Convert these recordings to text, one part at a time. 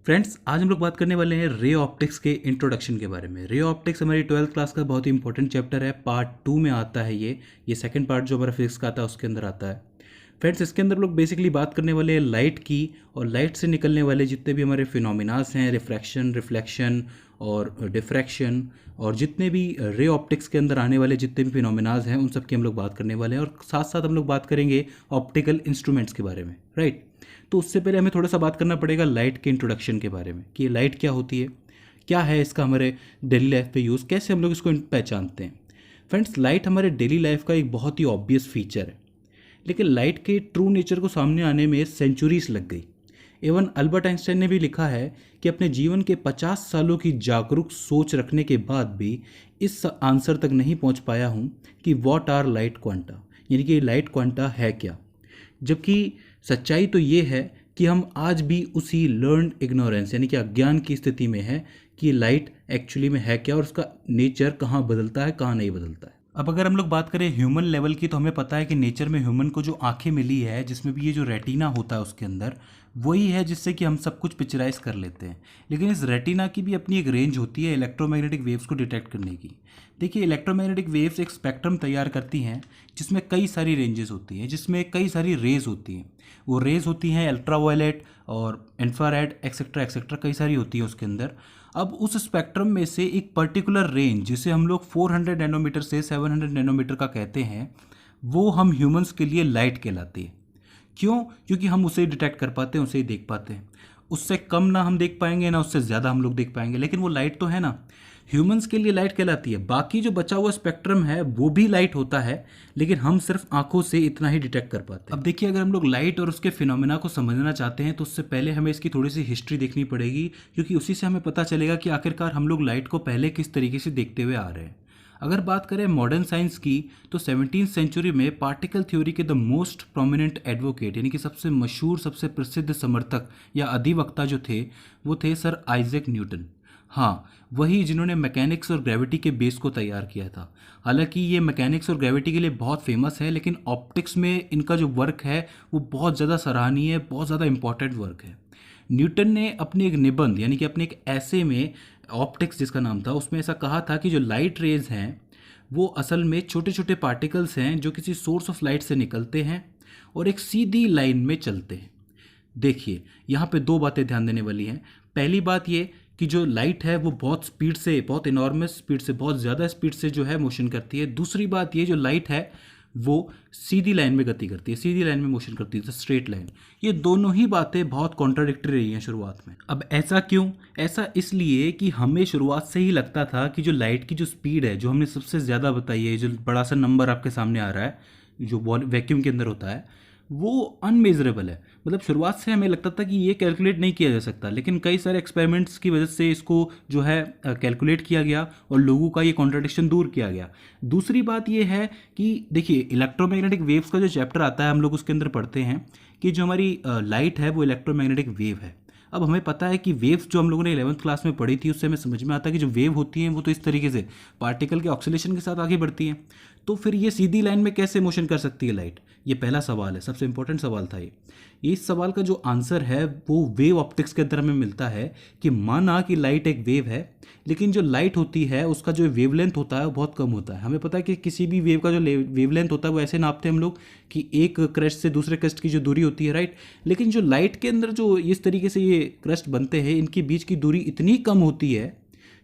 Friends, आज हम लोग बात करने वाले हैं रे ऑप्टिक्स के इंट्रोडक्शन के बारे में। रे ऑप्टिक्स हमारी 12th क्लास का बहुत ही इंपॉर्टेंट चैप्टर है। पार्ट 2 में आता है ये सेकंड पार्ट जो हमारा फिजिक्स का आता है उसके अंदर आता है। फ्रेंड्स, इसके अंदर लोग बेसिकली बात करने वाले हैं लाइट की, और लाइट से निकलने वाले जितने भी हमारे फिनोमिनास हैं, रिफ्रैक्शन, रिफ्लेक्शन और डिफ्रैक्शन, और जितने भी रे ऑप्टिक्स के अंदर आने वाले जितने भी फिनोमिनाज हैं उन सब की हम लोग बात करने वाले हैं। और साथ साथ हम लोग बात करेंगे ऑप्टिकल इंस्ट्रूमेंट्स के बारे में, राइट। तो उससे पहले हमें थोड़ा सा बात करना पड़ेगा लाइट के इंट्रोडक्शन के बारे में कि ये लाइट क्या होती है, क्या है इसका हमारे डेली लाइफ पे यूज़, कैसे हम लोग इसको पहचानते हैं। फ्रेंड्स, लाइट हमारे डेली लाइफ का एक बहुत ही ऑब्वियस फीचर है, लेकिन लाइट के ट्रू नेचर को सामने आने में सेंचुरीज लग गई। एवन अल्बर्ट आइंस्टाइन ने भी लिखा है कि अपने जीवन के 50 सालों की जागरूक सोच रखने के बाद भी इस आंसर तक नहीं पहुंच पाया हूं कि व्हाट आर लाइट क्वांटा, यानी कि लाइट क्वांटा है क्या। जबकि सच्चाई तो ये है कि हम आज भी उसी लर्न इग्नोरेंस यानी कि अज्ञान की स्थिति में है कि लाइट एक्चुअली में है क्या और उसका नेचर कहाँ बदलता है, कहाँ नहीं बदलता है। अब अगर हम लोग बात करें ह्यूमन लेवल की, तो हमें पता है कि नेचर में ह्यूमन को जो आंखें मिली है, जिसमें भी ये जो रेटिना होता है उसके अंदर, वही है जिससे कि हम सब कुछ पिक्चराइज कर लेते हैं। लेकिन इस रेटिना की भी अपनी एक रेंज होती है इलेक्ट्रोमैग्नेटिक वेव्स को डिटेक्ट करने की। देखिए, इलेक्ट्रोमैग्नेटिक वेव्स एक स्पेक्ट्रम तैयार करती हैं जिसमें कई सारी रेंजेस होती हैं, जिसमें कई सारी रेज होती हैं। वो रेज होती हैं अल्ट्रावायलेट और इंफ्रारेड एक्सेट्रा एक्सेट्रा, कई सारी होती है उसके अंदर। अब उस स्पेक्ट्रम में से एक पर्टिकुलर रेंज जिसे हम लोग 400 नैनोमीटर से 700 नैनोमीटर का कहते हैं, वो हम ह्यूमंस के लिए लाइट कहलाती है। क्यों? क्योंकि हम उसे डिटेक्ट कर पाते हैं, उसे ही देख पाते हैं। उससे कम ना हम देख पाएंगे ना उससे ज़्यादा हम लोग देख पाएंगे, लेकिन वो लाइट तो है ना, ह्यूमंस के लिए लाइट कहलाती है। बाकी जो बचा हुआ स्पेक्ट्रम है वो भी लाइट होता है, लेकिन हम सिर्फ आंखों से इतना ही डिटेक्ट कर पाते हैं। अब देखिए, अगर हम लोग लाइट और उसके फिनोमेना को समझना चाहते हैं तो उससे पहले हमें इसकी थोड़ी सी हिस्ट्री देखनी पड़ेगी, क्योंकि उसी से हमें पता चलेगा कि आखिरकार हम लोग लाइट को पहले किस तरीके से देखते हुए आ रहे हैं। अगर बात करें मॉडर्न साइंस की, तो 17वीं सेंचुरी में पार्टिकल थ्योरी के द मोस्ट प्रोमिनेंट एडवोकेट यानी कि सबसे मशहूर, सबसे प्रसिद्ध समर्थक या अधिवक्ता जो थे, वो थे सर आइजैक न्यूटन। हाँ, वही जिन्होंने मैकेनिक्स और ग्रेविटी के बेस को तैयार किया था। हालांकि ये मैकेनिक्स और ग्रेविटी के लिए बहुत फेमस है, लेकिन ऑप्टिक्स में इनका जो वर्क है वो बहुत ज़्यादा सराहनीय है, बहुत ज़्यादा इंपॉर्टेंट वर्क है। न्यूटन ने अपने एक निबंध यानी कि अपने एक ऐसे में, ऑप्टिक्स जिसका नाम था, उसमें ऐसा कहा था कि जो लाइट रेज हैं वो असल में छोटे छोटे पार्टिकल्स हैं जो किसी सोर्स ऑफ लाइट से निकलते हैं और एक सीधी लाइन में चलते हैं। देखिए, यहाँ पे दो बातें ध्यान देने वाली हैं। पहली बात ये कि जो लाइट है वो बहुत स्पीड से, बहुत इनॉर्मस स्पीड से, बहुत ज़्यादा स्पीड से जो है मोशन करती है। दूसरी बात ये, जो लाइट है वो सीधी लाइन में गति करती है, सीधी लाइन में मोशन करती है, स्ट्रेट लाइन। ये दोनों ही बातें बहुत कॉन्ट्राडिक्टरी रही हैं शुरुआत में। अब ऐसा क्यों? ऐसा इसलिए कि हमें शुरुआत से ही लगता था कि जो लाइट की जो स्पीड है, जो हमने सबसे ज़्यादा बताई है, जो बड़ा सा नंबर आपके सामने आ रहा है जो वैक्यूम के अंदर होता है, वो अनमेजरेबल है। मतलब शुरुआत से हमें लगता था कि ये कैलकुलेट नहीं किया जा सकता, लेकिन कई सारे एक्सपेरिमेंट्स की वजह से इसको जो है कैलकुलेट किया गया और लोगों का ये कॉन्ट्रडिक्शन दूर किया गया। दूसरी बात ये है कि देखिए, इलेक्ट्रोमैग्नेटिक वेव्स का जो चैप्टर आता है हम लोग उसके अंदर पढ़ते हैं कि जो हमारी लाइट है वो इलेक्ट्रोमैग्नेटिक वेव है। अब हमें पता है कि वेव्स जो हम लोगों ने 11th क्लास में पढ़ी थी उससे हमें समझ में आता है कि जो वेव होती हैं वो तो इस तरीके से पार्टिकल के ऑक्सीलेशन के साथ आगे बढ़ती हैं। तो फिर ये सीधी लाइन में कैसे मोशन कर सकती है लाइट? ये पहला सवाल है, सबसे इंपॉर्टेंट सवाल था ये। इस सवाल का जो आंसर है वो वेव ऑप्टिक्स के अंदर हमें मिलता है कि माना कि लाइट एक वेव है, लेकिन जो लाइट होती है उसका जो वेवलेंथ होता है वो बहुत कम होता है। हमें पता है कि किसी भी वेव का जो वेवलेंथ होता है वो ऐसे नापते हैं हम लोग कि एक क्रस्ट से दूसरे क्रस्ट की जो दूरी होती है, राइट। लेकिन जो लाइट के अंदर जो इस तरीके से ये क्रस्ट बनते हैं, इनके बीच की दूरी इतनी कम होती है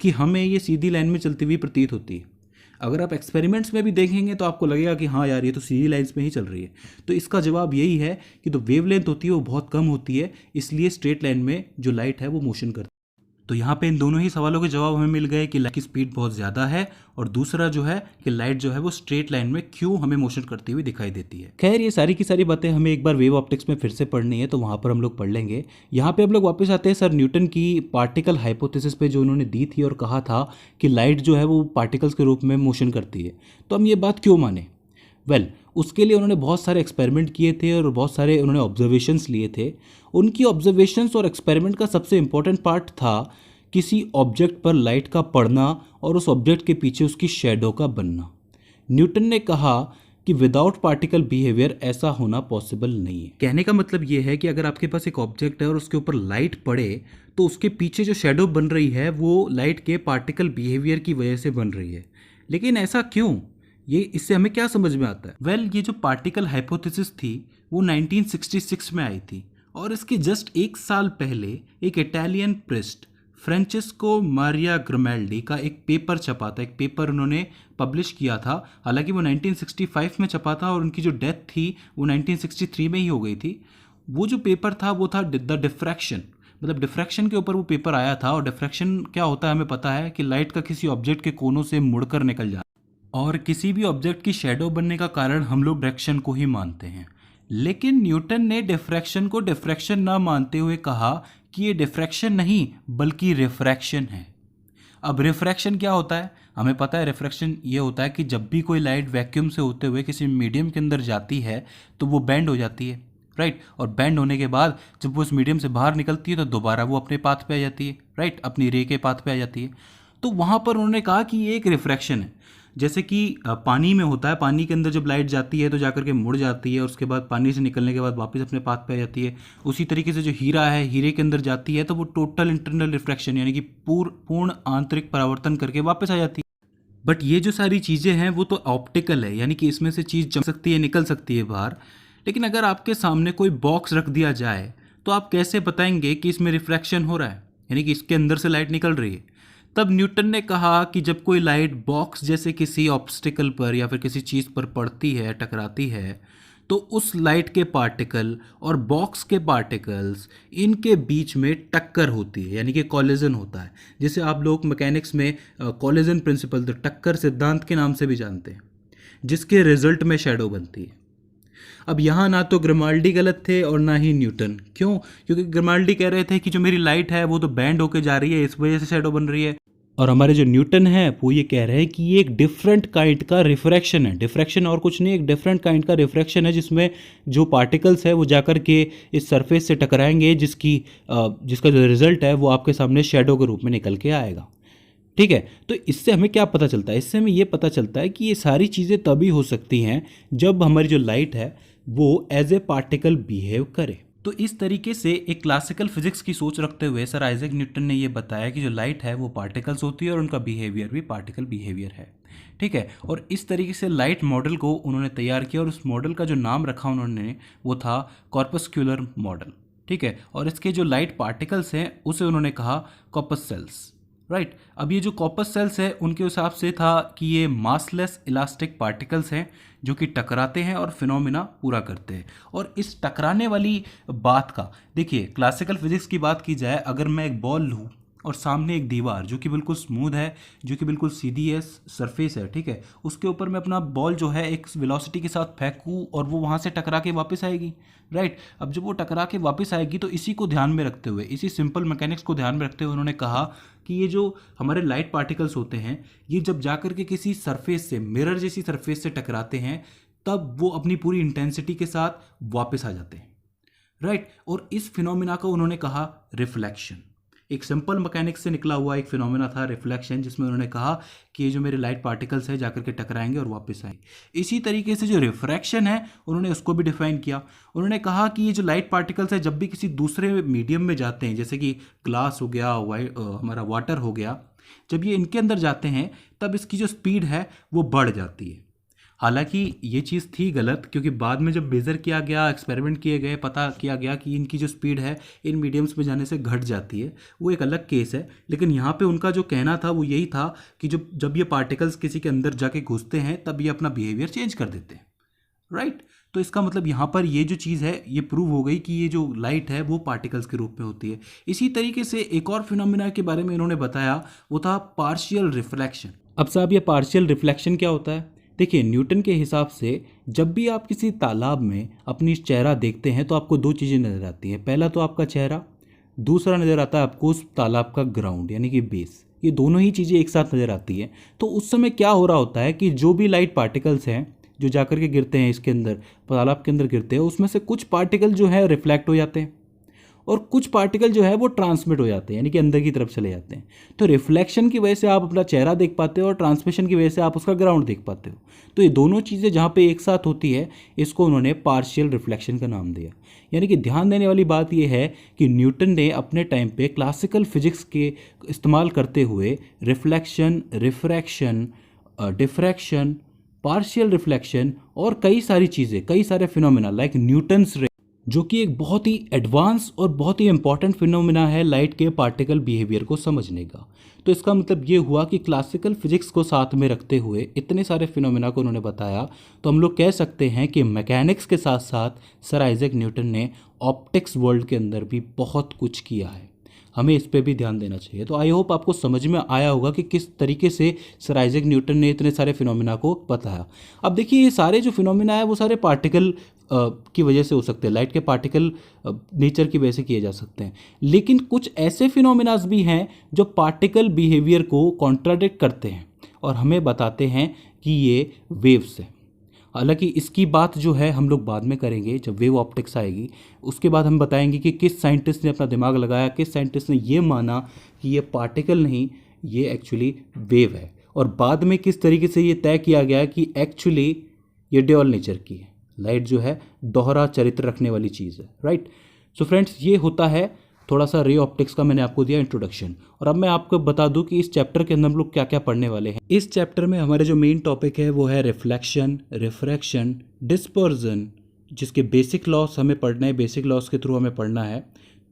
कि हमें ये सीधी लाइन में चलती हुई प्रतीत होती है। अगर आप एक्सपेरिमेंट्स में भी देखेंगे तो आपको लगेगा कि हाँ यार, ये तो सीधी लाइंस में ही चल रही है। तो इसका जवाब यही है कि जो वेवलेंथ होती है वो बहुत कम होती है, इसलिए स्ट्रेट लाइन में जो लाइट है वो मोशन करती है। तो यहाँ पे इन दोनों ही सवालों के जवाब हमें मिल गए कि लाइट की स्पीड बहुत ज़्यादा है, और दूसरा जो है कि लाइट जो है वो स्ट्रेट लाइन में क्यों हमें मोशन करती हुई दिखाई देती है। खैर, ये सारी की सारी बातें हमें एक बार वेव ऑप्टिक्स में फिर से पढ़नी है, तो वहाँ पर हम लोग पढ़ लेंगे। यहाँ पे हम लोग वापस आते हैं सर न्यूटन की पार्टिकल हाइपोथेसिस पे, जो उन्होंने दी थी और कहा था कि लाइट जो है वो पार्टिकल्स के रूप में मोशन करती है। तो हम ये बात क्यों माने? उसके लिए उन्होंने बहुत सारे एक्सपेरिमेंट किए थे और बहुत सारे उन्होंने ऑब्जर्वेशंस लिए थे। उनकी ऑब्जर्वेशंस और एक्सपेरिमेंट का सबसे इंपॉर्टेंट पार्ट था किसी ऑब्जेक्ट पर लाइट का पड़ना और उस ऑब्जेक्ट के पीछे उसकी शैडो का बनना। न्यूटन ने कहा कि विदाउट पार्टिकल बिहेवियर ऐसा होना पॉसिबल नहीं है। कहने का मतलब ये है कि अगर आपके पास एक ऑब्जेक्ट है और उसके ऊपर लाइट पड़े तो उसके पीछे जो शेडो बन रही है वो लाइट के पार्टिकल बिहेवियर की वजह से बन रही है। लेकिन ऐसा क्यों, ये इससे हमें क्या समझ में आता है? वेल, ये जो पार्टिकल हाइपोथेसिस थी वो 1966 में आई थी और इसके जस्ट एक साल पहले एक इटालियन प्रिस्ट फ्रेंचेस्को मारिया ग्रमेल्डी का एक पेपर छपा था। एक पेपर उन्होंने पब्लिश किया था, हालांकि वो 1965 में छपा था और उनकी जो डेथ थी वो 1963 में ही हो गई थी। वो जो पेपर था वो था द डिफ्रैक्शन, मतलब डिफ्रैक्शन के ऊपर वो पेपर आया था। और डिफ्रैक्शन क्या होता है हमें पता है कि लाइट का किसी ऑब्जेक्ट के कोनों से मुड़कर निकल जाना, और किसी भी ऑब्जेक्ट की शेडो बनने का कारण हम लोग डिफ्रैक्शन को ही मानते हैं। लेकिन न्यूटन ने डिफ्रैक्शन को डिफ्रैक्शन ना मानते हुए कहा कि ये डिफ्रैक्शन नहीं बल्कि रिफ्रैक्शन है। अब रिफ्रैक्शन क्या होता है? हमें पता है रिफ्रैक्शन ये होता है कि जब भी कोई लाइट वैक्यूम से होते हुए किसी मीडियम के अंदर जाती है तो वो बेंड हो जाती है, राइट। और बेंड होने के बाद जब वो उस मीडियम से बाहर निकलती है तो दोबारा वो अपने पाथ पे आ जाती है, राइट, अपनी रे के पाथ पे आ जाती है। तो वहाँ पर उन्होंने कहा कि ये एक रिफ्रैक्शन है। जैसे कि पानी में होता है, पानी के अंदर जब लाइट जाती है तो जाकर के मुड़ जाती है और उसके बाद पानी से निकलने के बाद वापस अपने पाथ पे आ जाती है। उसी तरीके से जो हीरा है, हीरे के अंदर जाती है तो वो टोटल इंटरनल रिफ्रैक्शन यानी कि पूर्ण आंतरिक परावर्तन करके वापस आ जाती है। बट ये जो सारी चीज़ें हैं वो तो ऑप्टिकल है, यानी कि इसमें से चीज़ जम सकती है, निकल सकती है बाहर। लेकिन अगर आपके सामने कोई बॉक्स रख दिया जाए तो आप कैसे बताएंगे कि इसमें रिफ्रैक्शन हो रहा है, यानी कि इसके अंदर से लाइट निकल रही है? तब न्यूटन ने कहा कि जब कोई लाइट बॉक्स जैसे किसी ऑब्स्टिकल पर या फिर किसी चीज़ पर पड़ती है, टकराती है, तो उस लाइट के पार्टिकल और बॉक्स के पार्टिकल्स इनके बीच में टक्कर होती है, यानी कि कॉलिजन होता है, जिसे आप लोग मैकेनिक्स में कॉलिजन प्रिंसिपल, तो टक्कर सिद्धांत के नाम से भी जानते हैं, जिसके रिजल्ट में शैडो बनती है। अब यहाँ ना तो ग्रिमाल्डी गलत थे और ना ही न्यूटन। क्यों? क्योंकि ग्रिमाल्डी कह रहे थे कि जो मेरी लाइट है वो तो बैंड होके जा रही है, इस वजह से शैडो बन रही है, और हमारे जो न्यूटन है वो ये कह रहे हैं कि ये एक डिफरेंट काइंड का रिफ्रैक्शन है। डिफ्रैक्शन और कुछ नहीं, एक डिफरेंट काइंड का रिफ्रैक्शन है जिसमें जो पार्टिकल्स है वो जाकर के इस सरफेस से टकराएंगे, जिसका जो रिजल्ट है वो आपके सामने शेडो के रूप में निकल के आएगा। ठीक है, तो इससे हमें क्या पता चलता है? इससे हमें ये पता चलता है कि ये सारी चीज़ें तभी हो सकती हैं जब हमारी जो लाइट है वो एज ए पार्टिकल बिहेव करे। तो इस तरीके से एक क्लासिकल फिजिक्स की सोच रखते हुए सर आइजैक न्यूटन ने ये बताया कि जो लाइट है वो पार्टिकल्स होती है और उनका बिहेवियर भी पार्टिकल बिहेवियर है। ठीक है, और इस तरीके से लाइट मॉडल को उन्होंने तैयार किया और उस मॉडल का जो नाम रखा उन्होंने वो था कॉर्पस्क्यूलर मॉडल। ठीक है, और इसके जो लाइट पार्टिकल्स हैं उसे उन्होंने कहा कॉर्पस सेल्स, राइट। अब ये जो कॉर्पस सेल्स है उनके हिसाब से था कि ये मासलेस इलास्टिक पार्टिकल्स हैं जो कि टकराते हैं और फिनोमिना पूरा करते हैं। और इस टकराने वाली बात का देखिए, क्लासिकल फिजिक्स की बात की जाए, अगर मैं एक बॉल लूँ और सामने एक दीवार जो कि बिल्कुल स्मूथ है, जो कि बिल्कुल सीधी है, सरफेस है, ठीक है, उसके ऊपर मैं अपना बॉल जो है एक वेलोसिटी के साथ फेंकूँ और वो वहाँ से टकरा के वापस आएगी, राइट। अब जब वो टकरा के वापस आएगी तो इसी को ध्यान में रखते हुए, इसी सिंपल मैकेनिक्स को ध्यान में रखते हुए उन्होंने कहा कि ये जो हमारे लाइट पार्टिकल्स होते हैं ये जब जाकर के किसी सरफेस से, मिरर जैसी सरफेस से टकराते हैं तब वो अपनी पूरी इंटेंसिटी के साथ वापस आ जाते हैं, राइट। और इस फिनोमिना को उन्होंने कहा रिफ्लेक्शन। एक सिंपल मैकेनिक्स से निकला हुआ एक फिनोमेना था रिफ्लेक्शन, जिसमें उन्होंने कहा कि ये जो मेरे लाइट पार्टिकल्स है जाकर के टकराएंगे और वापस आएंगे। इसी तरीके से जो रिफ्रैक्शन है उन्होंने उसको भी डिफाइन किया। उन्होंने कहा कि ये जो लाइट पार्टिकल्स है जब भी किसी दूसरे मीडियम में जाते हैं, जैसे कि ग्लास हो गया, हमारा वाटर हो गया, जब ये इनके अंदर जाते हैं तब इसकी जो स्पीड है वो बढ़ जाती है। हालांकि ये चीज़ थी गलत, क्योंकि बाद में जब मेज़र किया गया, एक्सपेरिमेंट किए गए, पता किया गया कि इनकी जो स्पीड है इन मीडियम्स में जाने से घट जाती है, वो एक अलग केस है। लेकिन यहाँ पे उनका जो कहना था वो यही था कि जब ये पार्टिकल्स किसी के अंदर जाके घुसते हैं तब ये अपना बिहेवियर चेंज कर देते हैं, राइट। तो इसका मतलब यहाँ पर ये जो चीज़ है ये प्रूव हो गई कि ये जो लाइट है वो पार्टिकल्स के रूप में होती है। इसी तरीके से एक और फिनोमिना के बारे में इन्होंने बताया, वो था पार्शियल रिफ्लेक्शन। अब साहब ये पार्शियल रिफ्लेक्शन क्या होता है? देखिए, न्यूटन के हिसाब से जब भी आप किसी तालाब में अपनी चेहरा देखते हैं तो आपको दो चीज़ें नज़र आती हैं। पहला तो आपका चेहरा, दूसरा नज़र आता है आपको उस तालाब का ग्राउंड यानी कि बेस। ये दोनों ही चीज़ें एक साथ नज़र आती हैं। तो उस समय क्या हो रहा होता है कि जो भी लाइट पार्टिकल्स हैं जो जाकर के गिरते हैं इसके अंदर, तालाब के अंदर गिरते हैं, उसमें से कुछ पार्टिकल जो है रिफ्लेक्ट हो जाते हैं और कुछ पार्टिकल जो है वो ट्रांसमिट हो जाते हैं, यानी कि अंदर की तरफ चले जाते हैं। तो रिफ्लेक्शन की वजह से आप अपना चेहरा देख पाते हो और ट्रांसमिशन की वजह से आप उसका ग्राउंड देख पाते हो। तो ये दोनों चीज़ें जहाँ पे एक साथ होती है, इसको उन्होंने पार्शियल रिफ्लेक्शन का नाम दिया। यानी कि ध्यान देने वाली बात यह है कि न्यूटन ने अपने टाइम पे क्लासिकल फिजिक्स के इस्तेमाल करते हुए reflection, refraction, diffraction, partial reflection और कई सारी चीज़ें, कई सारे फिनोमेना लाइक न्यूटन्स रे, जो कि एक बहुत ही एडवांस और बहुत ही इंपॉर्टेंट फिनोमेना है लाइट के पार्टिकल बिहेवियर को समझने का। तो इसका मतलब ये हुआ कि क्लासिकल फिजिक्स को साथ में रखते हुए इतने सारे फिनोमेना को उन्होंने बताया, तो हम लोग कह सकते हैं कि मैकेनिक्स के साथ साथ सर आइजैक न्यूटन ने ऑप्टिक्स वर्ल्ड के अंदर भी बहुत कुछ किया है। हमें इस पे भी ध्यान देना चाहिए। तो आई होप आपको समझ में आया होगा कि किस तरीके से सर आइजैक न्यूटन ने इतने सारे फिनोमेना को बताया। अब देखिए, ये सारे जो फिनोमेना है वो सारे पार्टिकल की वजह से हो सकते हैं, लाइट के पार्टिकल नेचर की वजह से किए जा सकते हैं। लेकिन कुछ ऐसे फिनोमेनाज भी हैं जो पार्टिकल बिहेवियर को कॉन्ट्राडिक्ट करते हैं और हमें बताते हैं कि ये वेव्स हैं। हालांकि इसकी बात जो है हम लोग बाद में करेंगे, जब वेव ऑप्टिक्स आएगी उसके बाद हम बताएंगे कि किस साइंटिस्ट ने अपना दिमाग लगाया, किस साइंटिस्ट ने ये माना कि ये पार्टिकल नहीं, ये एक्चुअली वेव है, और बाद में किस तरीके से ये तय किया गया कि एक्चुअली ये ड्यूअल नेचर की है। लाइट जो है दोहरा चरित्र रखने वाली चीज़ है, राइट। सो फ्रेंड्स, ये होता है थोड़ा सा रे ऑप्टिक्स का मैंने आपको दिया इंट्रोडक्शन। और अब मैं आपको बता दूं कि इस चैप्टर के अंदर हम लोग क्या क्या पढ़ने वाले हैं। इस चैप्टर में हमारे जो मेन टॉपिक है वो है रिफ्लेक्शन, रिफ्रैक्शन, डिस्पर्जन, जिसके बेसिक लॉस हमें पढ़ना है, बेसिक लॉस के थ्रू हमें पढ़ना है।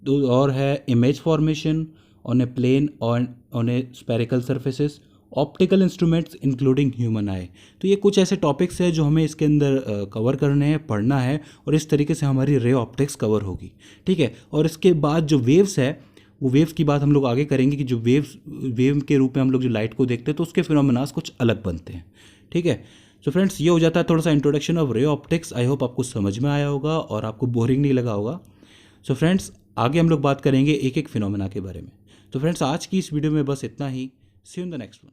तो और है image formation on a plane on a spherical surfaces, optical instruments including human eye. तो ये कुछ ऐसे टॉपिक्स हैं जो हमें इसके अंदर कवर करने हैं, पढ़ना है, और इस तरीके से हमारी रे ऑप्टिक्स कवर होगी, ठीक है। और इसके बाद जो वेव्स है, वो वेव्स की बात हम लोग आगे करेंगे कि जो वेव के रूप में हम लोग जो लाइट को देखते हैं तो उसके फिनोमेनास कुछ अलग बनते हैं, ठीक है। सो फ्रेंड्स, ये हो जाता है थोड़ा सा introduction of ray optics. I hope आपको समझ में आया होगा और आपको बोरिंग नहीं लगा होगा। सो फ्रेंड्स, आगे हम लोग बात करेंगे एक एक फिनोमेना के बारे में। तो फ्रेंड्स, आज की इस वीडियो में बस इतना ही। See you in the next one.